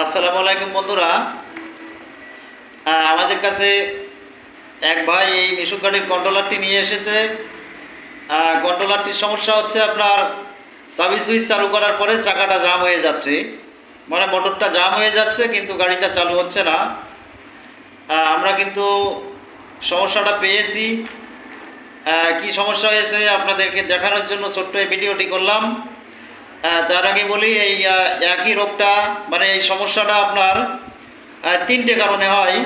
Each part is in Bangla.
আসসালামু আলাইকুম বন্ধুরা। আমাদের কাছে এক ভাই এই মিশুক গাড়ির কন্ট্রোলারটি নিয়ে এসেছে। কন্ট্রোলারটির সমস্যা হচ্ছে আপনার চাবি সুইচ চালু করার পরে চাকাটা জাম হয়ে যাচ্ছে, মানে মোটরটা জাম হয়ে যাচ্ছে কিন্তু গাড়িটা চালু হচ্ছে না। আমরা কিন্তু সমস্যাটা পেয়েছি। কি সমস্যা হয়েছে আপনাদেরকে দেখানোর জন্য ছোট্ট এই ভিডিওটি করলাম। তার আগে বলি এই একই রোগটা মানে এই সমস্যাটা আপনার তিনটে কারণে হয়।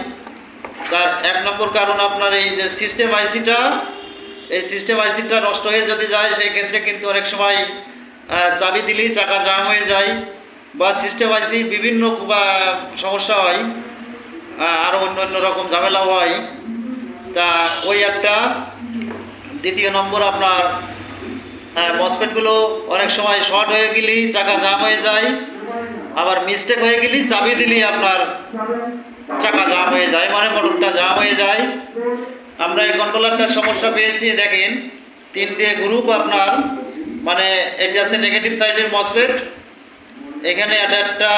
তার এক নম্বর কারণ আপনার এই যে সিস্টেম আইসিটা, এই সিস্টেম আইসিটা নষ্ট হয়ে যদি যায় সেই ক্ষেত্রে কিন্তু অনেক সময় চাবি দিলেই চাকা জাম হয়ে যায়, বা সিস্টেম আইসি বিভিন্ন সমস্যা হয়, আরও অন্য অন্য রকম ঝামেলাও হয়। তা ওই একটা। দ্বিতীয় নম্বর আপনার মসফেটগুলো অনেক সময় শর্ট হয়ে গেলেই চাকা জাম হয়ে যায়, আবার মিস্টেক হয়ে গেলেই চাবি দিলেই আপনার চাকা জাম হয়ে যায়, মানে মোটরটা জাম হয়ে যায়। আমরা এই কন্ট্রোলারটার সমস্যা পেয়েছি, দেখেন তিনটে গ্রুপ আপনার, মানে এটা আছে নেগেটিভ সাইডের মসফেট, এখানে একটা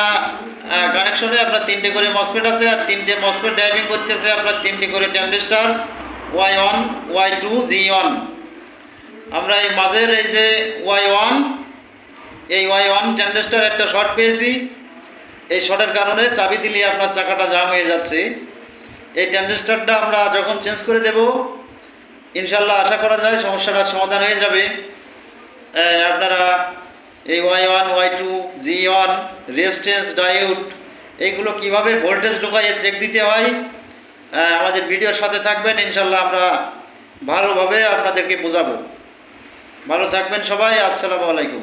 কানেকশনে আপনার তিনটে করে মসফেট আছে, আর তিনটে মসফেট ড্রাইভিং করতেছে আপনার তিনটে করে ট্রানজিস্টর Y1 Y2 G1। আমরা এই মাঝের এই যে Y1, এই Y1 ট্রানজিস্টর একটা শর্ট পেয়েছি, এই শর্টের কারণে চাবি দিলে আপনার চাকাটা জাম হয়ে যাচ্ছে। এই ট্রানজিস্টরটা আমরা যখন চেঞ্জ করে দেব ইনশাল্লাহ আশা করা যায় সমস্যাটার সমাধান হয়ে যাবে। আপনারা এই Y1 Y2 G1 resistance diode এইগুলো কিভাবে ভোল্টেজ ঢোকাইয়ে চেক দিতে হয় আমাদের ভিডিওর সাথে থাকবেন, ইনশাল্লাহ আমরা ভালোভাবে আপনাদেরকে বোঝাবো। ভালো থাকবেন সবাই। আসসালামু আলাইকুম।